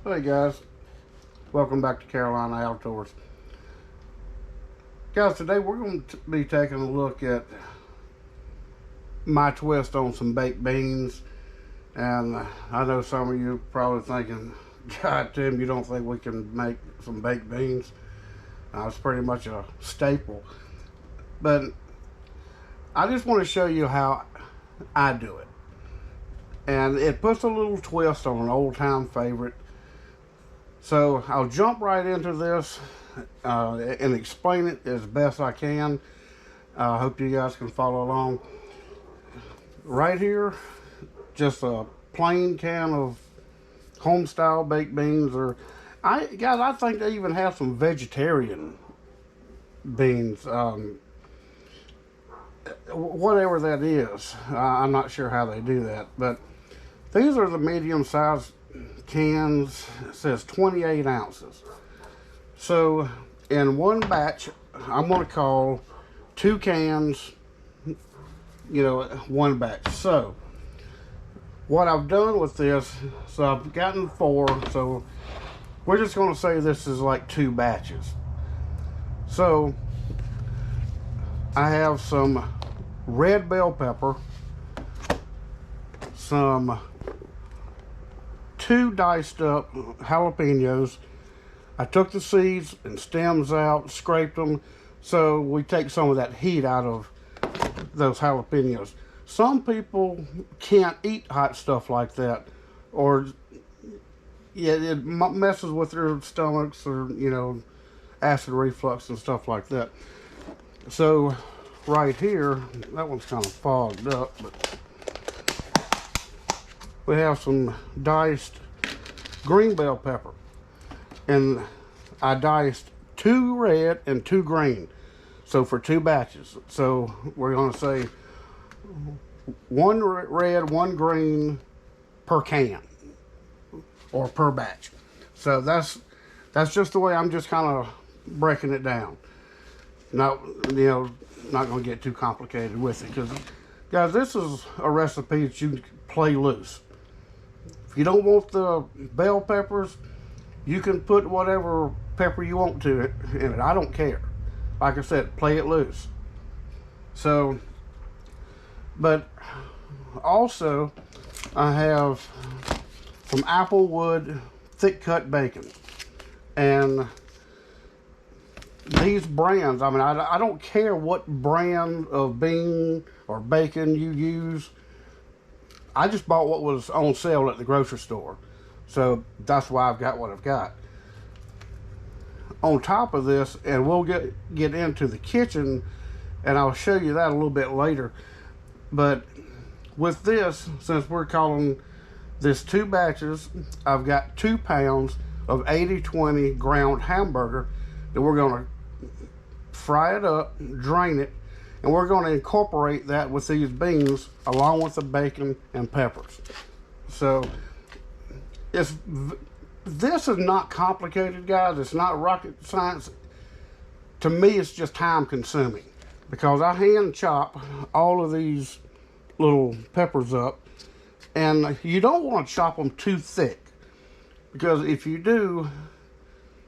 Hey guys, welcome back to Carolina Outdoors. Guys, today we're going to be taking a look at my twist on some baked beans. And I know some of you probably thinking, God, Tim, you don't think we can make some baked beans? It's pretty much a staple. But I just want to show you how I do it. And it puts a little twist on an old-time favorite. So I'll jump right into this and explain it as best I can. I hope you guys can follow along. Right here, just a plain can of home-style baked beans, or I think they even have some vegetarian beans. Whatever that is, I'm not sure how they do that, but these are the medium-sized cans. It says 28 ounces. So in one batch, I'm going to call 2 cans, one batch. So what I've done with this, so I've gotten 4, so we're just going to say this is like 2 batches. So I have some red bell pepper, some 2 diced up jalapenos. I took the seeds and stems out, scraped them, so we take some of that heat out of those jalapenos. Some people can't eat hot stuff like that, or it messes with their stomachs, or acid reflux and stuff like that. So right here, that one's kind of fogged up, but we have some diced green bell pepper, and I diced 2 red and 2 green, so for 2 batches. So we're going to say 1 red, 1 green per can, or per batch. So that's just the way I'm just kind of breaking it down. Not going to get too complicated with it, because guys, this is a recipe that you can play loose. If you don't want the bell peppers, you can put whatever pepper you want to in it. I don't care. Like I said, play it loose. So, but also I have some Applewood thick cut bacon. And these brands, I don't care what brand of bean or bacon you use. I just bought what was on sale at the grocery store. So that's why I've got what I've got. On top of this, and we'll get into the kitchen, and I'll show you that a little bit later. But with this, since we're calling this 2 batches, I've got 2 pounds of 80/20 ground hamburger that we're going to fry it up, drain it, and we're going to incorporate that with these beans along with the bacon and peppers. So this is not complicated, guys. It's not rocket science. To me, it's just time consuming, because I hand chop all of these little peppers up, and you don't want to chop them too thick, because if you do,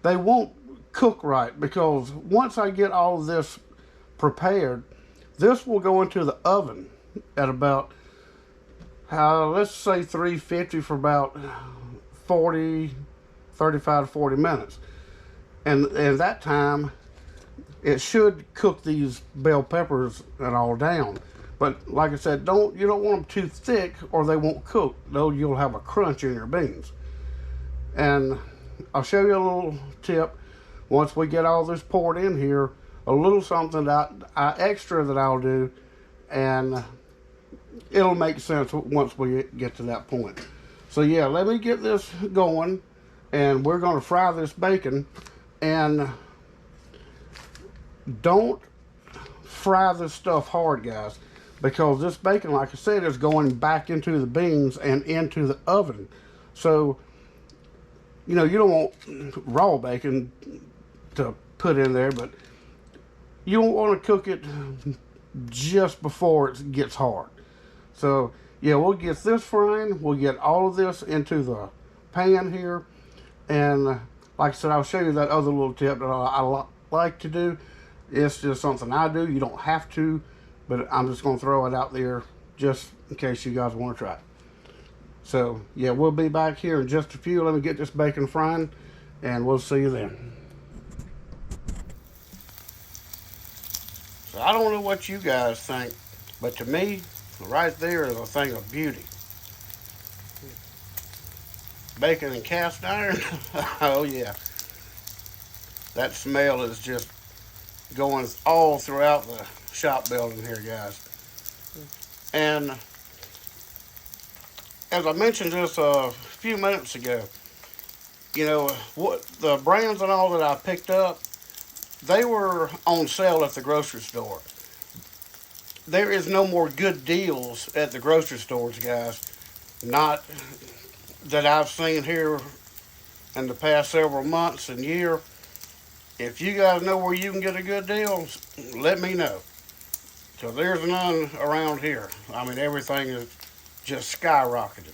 they won't cook right. Because once I get all of this prepared, this will go into the oven at about let's say 350 for about 35 to 40 minutes. And that time, it should cook these bell peppers and all down. But like I said, you don't want them too thick, or they won't cook. Though you'll have a crunch in your beans. And I'll show you a little tip. Once we get all this poured in here, a little something that extra that I'll do, and it'll make sense once we get to that point. So yeah, let me get this going, and we're going to fry this bacon. And don't fry this stuff hard, guys, because this bacon, like I said, is going back into the beans and into the oven. So you don't want raw bacon to put in there, but you don't want to cook it just before it gets hard. So yeah, we'll get this frying. We'll get all of this into the pan here, And like I said, I'll show you that other little tip that I like to do. It's just something I do. You don't have to, but I'm just going to throw it out there just in case you guys want to try it. So, yeah, we'll be back here in just a few. Let me get this bacon frying, and we'll see you then. So, I don't know what you guys think, but to me, right there is a thing of beauty. Bacon and cast iron, oh yeah. That smell is just going all throughout the shop building here, guys. And as I mentioned just a few minutes ago, you know, what the brands and all that I picked up, they were on sale at the grocery store. There is no more good deals at the grocery stores, guys. Not that I've seen here in the past several months and year. If you guys know where you can get a good deal, let me know. Because there's none around here. I mean, everything is just skyrocketed.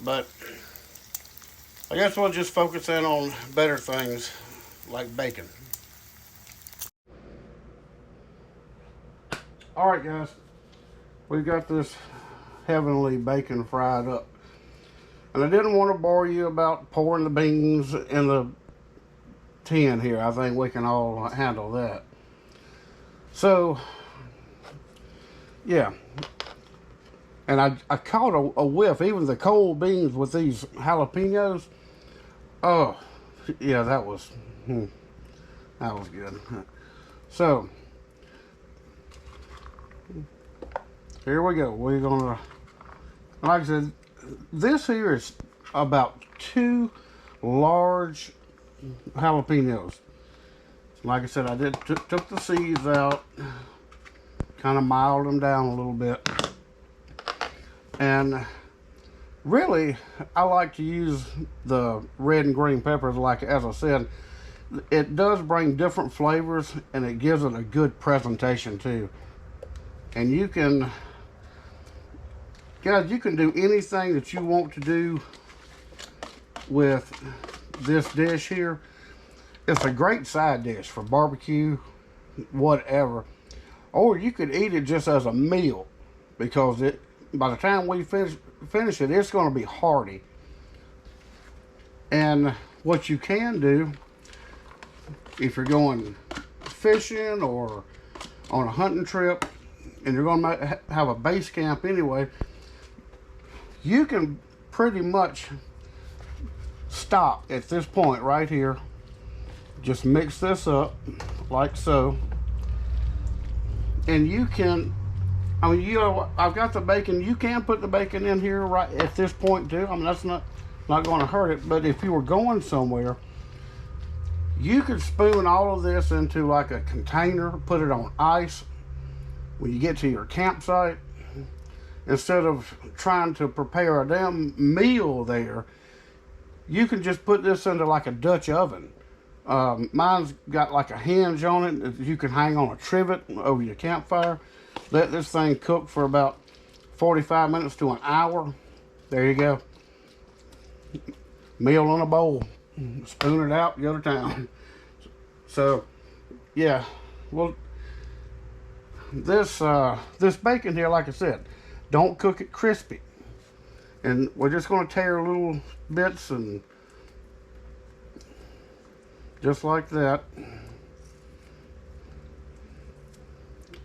But I guess we'll just focus in on better things like bacon. Alright guys, we've got this heavenly bacon fried up. And I didn't want to bore you about pouring the beans in the tin here. I think we can all handle that. So, yeah. And I caught a whiff, even the cold beans with these jalapenos. Oh, yeah, that was good. So, here we go. We're gonna, like I said, this here is about 2 large jalapenos. Like I said, I took the seeds out, kind of mild them down a little bit. And really, I like to use the red and green peppers, like as I said. It does bring different flavors, and it gives it a good presentation too. And you can, guys, you can do anything that you want to do with this dish here. It's a great side dish for barbecue, whatever. Or you could eat it just as a meal, because by the time we finish it, it's going to be hearty. And what you can do, if you're going fishing or on a hunting trip, and you're going to have a base camp anyway, you can pretty much stop at this point right here. Just mix this up like so. And you can, I mean, you know, I've got the bacon. You can put the bacon in here right at this point too. I mean, that's not going to hurt it. But if you were going somewhere, you could spoon all of this into like a container, put it on ice when you get to your campsite. Instead of trying to prepare a damn meal there, you can just put this into like a Dutch oven. Mine's got like a hinge on it that you can hang on a trivet over your campfire. Let this thing cook for about 45 minutes to an hour. There you go. Meal in a bowl. Spoon it out, go to town. So, yeah. Well, this bacon here, like I said, don't cook it crispy. And we're just going to tear little bits, and just like that. You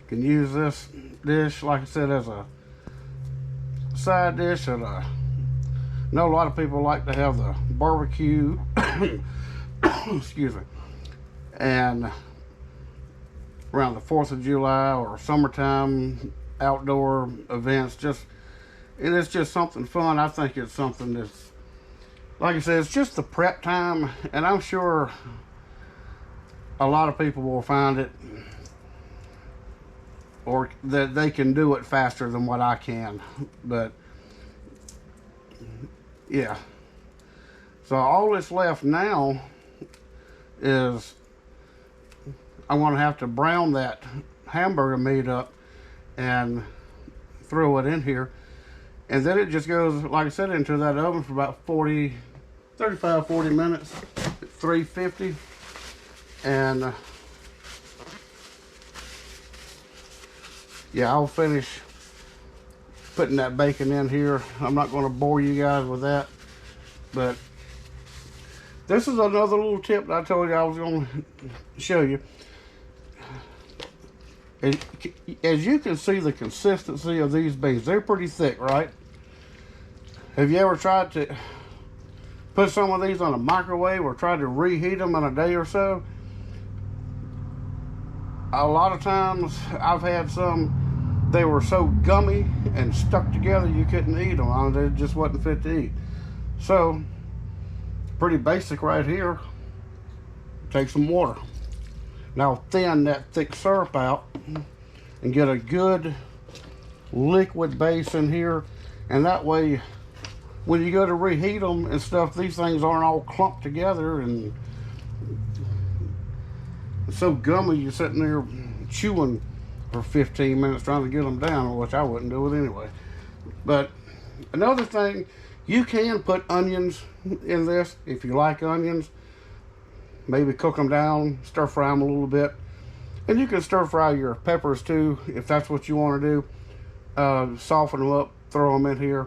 can use this dish, like I said, as a side dish. And I know a lot of people like to have the barbecue, excuse me, and around the 4th of July or summertime outdoor events. It is just something fun. I think it's something that's, like I said, it's just the prep time, and I'm sure a lot of people will find it, or that they can do it faster than what I can. But yeah, so all that's left now is I'm going to have to brown that hamburger meat up and throw it in here. And then it just goes, like I said, into that oven for about 40, I 35, 40 minutes at 350. And yeah, I'll finish putting that bacon in here. I'm not going to bore you guys with that, but this is another little tip that I told you I was going to show you. As you can see the consistency of these beans, they're pretty thick, right? Have you ever tried to put some of these on a microwave or tried to reheat them in a day or so? A lot of times I've had some, they were so gummy and stuck together you couldn't eat them. I mean, they just wasn't fit to eat. So, pretty basic right here. Take some water. Now thin that thick syrup out and get a good liquid base in here, and that way when you go to reheat them and stuff, these things aren't all clumped together and it's so gummy you're sitting there chewing for 15 minutes trying to get them down, which I wouldn't do it anyway. But another thing, you can put onions in this if you like onions. Maybe cook them down, stir fry them a little bit. And you can stir fry your peppers too, if that's what you want to do. Soften them up, throw them in here.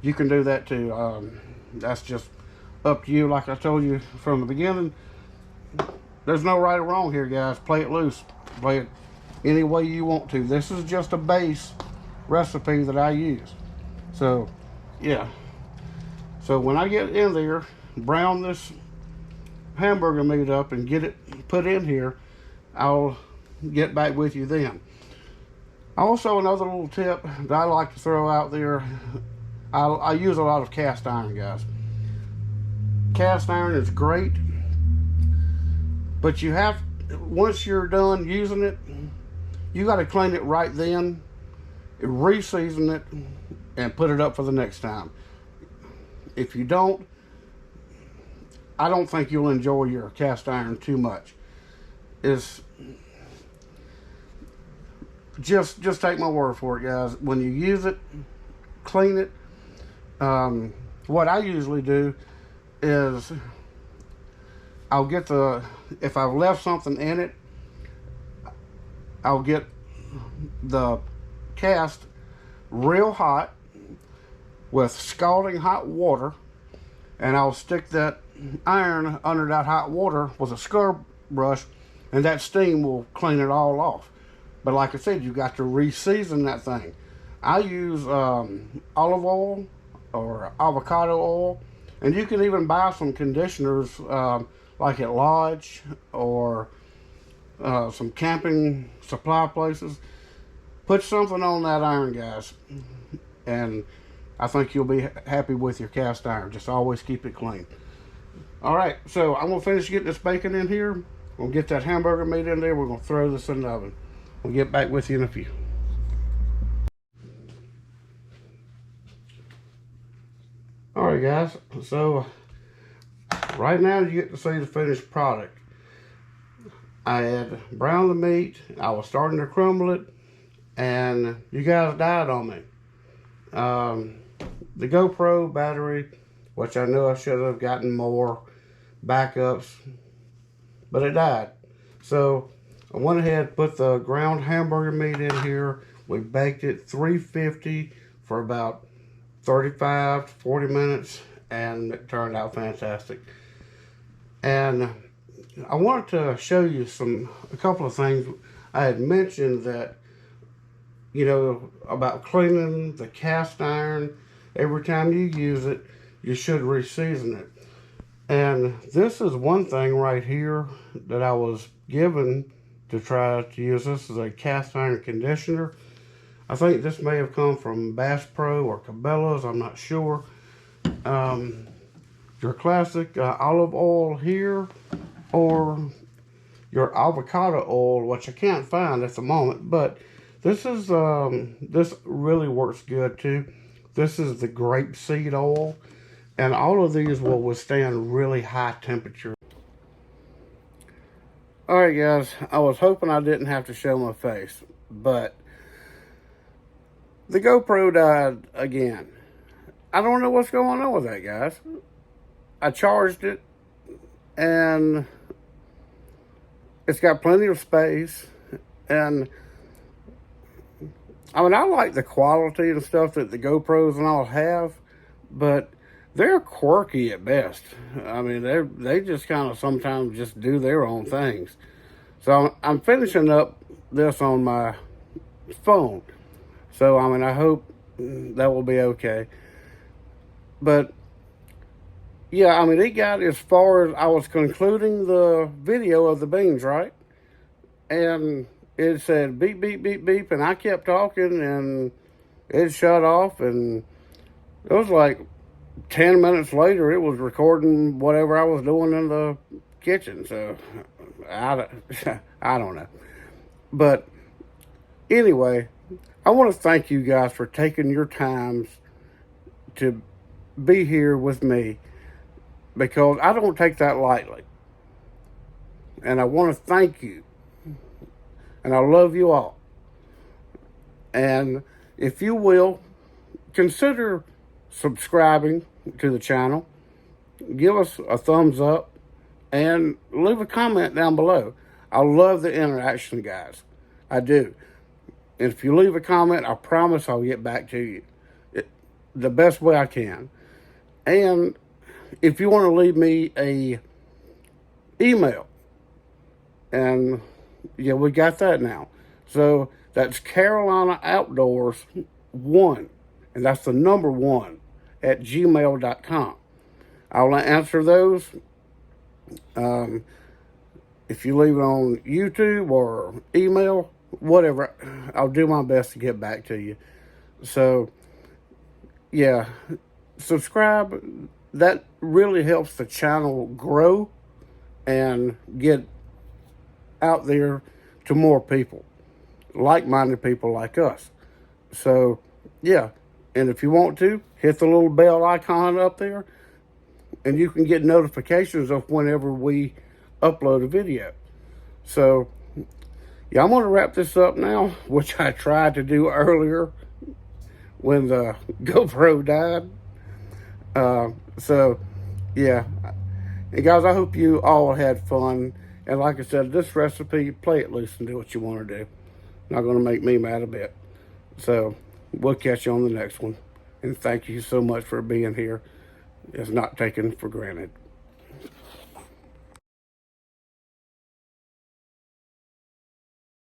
You can do that too. That's just up to you. Like I told you from the beginning, there's no right or wrong here, guys. Play it loose. Play it any way you want to. This is just a base recipe that I use. So, yeah. So when I get in there, brown this hamburger meat up and get it put in here, I'll get back with you then. Also, another little tip that I like to throw out there, I use a lot of cast iron, guys. Cast iron is great, but you have, once you're done using it, you got to clean it right then, re-season it, and put it up for the next time. If you don't, I don't think you'll enjoy your cast iron too much. It's just take my word for it, guys. When you use it, clean it. What I usually do is I'll get if I've left something in it, I'll get the cast real hot with scalding hot water, and I'll stick that iron under that hot water with a scrub brush, and that steam will clean it all off. But like I said, you got to re-season that thing. I use olive oil or avocado oil, and you can even buy some conditioners like at Lodge or some camping supply places. Put something on that iron, guys, and I think you'll be happy with your cast iron. Just always keep it clean. All right, so I'm gonna finish getting this bacon in here. We'll get that hamburger meat in there. We're gonna throw this in the oven. We'll get back with you in a few. All right, guys, so right now you get to see the finished product. I had browned the meat, I was starting to crumble it, and you guys died on me. The GoPro battery, which I knew I should have gotten more backups, but it died. So I went ahead and put the ground hamburger meat in here. We baked it 350 for about 35 to 40 minutes, and it turned out fantastic. And I wanted to show you a couple of things. I had mentioned that, you know, about cleaning the cast iron. Every time you use it, you should re-season it. And this is one thing right here that I was given to try to use. This is a cast iron conditioner. I think this may have come from Bass Pro or Cabela's, I'm not sure. Your classic olive oil here, or your avocado oil, which I can't find at the moment, but this is this really works good too. This is the grapeseed oil, and all of these will withstand really high temperature. All right, guys, I was hoping I didn't have to show my face, but the GoPro died again. I don't know what's going on with that, guys. I charged it, and it's got plenty of space. And I mean, I like the quality and stuff that the GoPros and all have, but they're quirky at best. I mean, they just kind of sometimes just do their own things. So I'm finishing up this on my phone. So I mean, I hope that will be okay. But yeah, I mean, it got as far as I was concluding the video of the beans, right? And it said beep, beep, beep, beep, and I kept talking, and it shut off, and it was like 10 minutes later, it was recording whatever I was doing in the kitchen. So I don't know. But anyway, I want to thank you guys for taking your times to be here with me, because I don't take that lightly. And I want to thank you. And I love you all. And if you will, consider subscribing to the channel. Give us a thumbs up and leave a comment down below. I love the interaction, guys. I do. And if you leave a comment, I promise I'll get back to you the best way I can. And if you want to leave me a email, and yeah, we got that now. So that's Carolina Outdoors 1, and that's the number 1 at gmail.com. I'll answer those. If you leave it on YouTube or email, whatever, I'll do my best to get back to you. So yeah, subscribe. That really helps the channel grow and get out there to more people, like-minded people like us. So yeah, and if you want to, hit the little bell icon up there, and you can get notifications of whenever we upload a video. So yeah, I'm going to wrap this up now, which I tried to do earlier when the GoPro died. So yeah, and guys, I hope you all had fun. And like I said, this recipe, play it loose and do what you want to do. Not going to make me mad a bit. So we'll catch you on the next one. And thank you so much for being here. It's not taken for granted.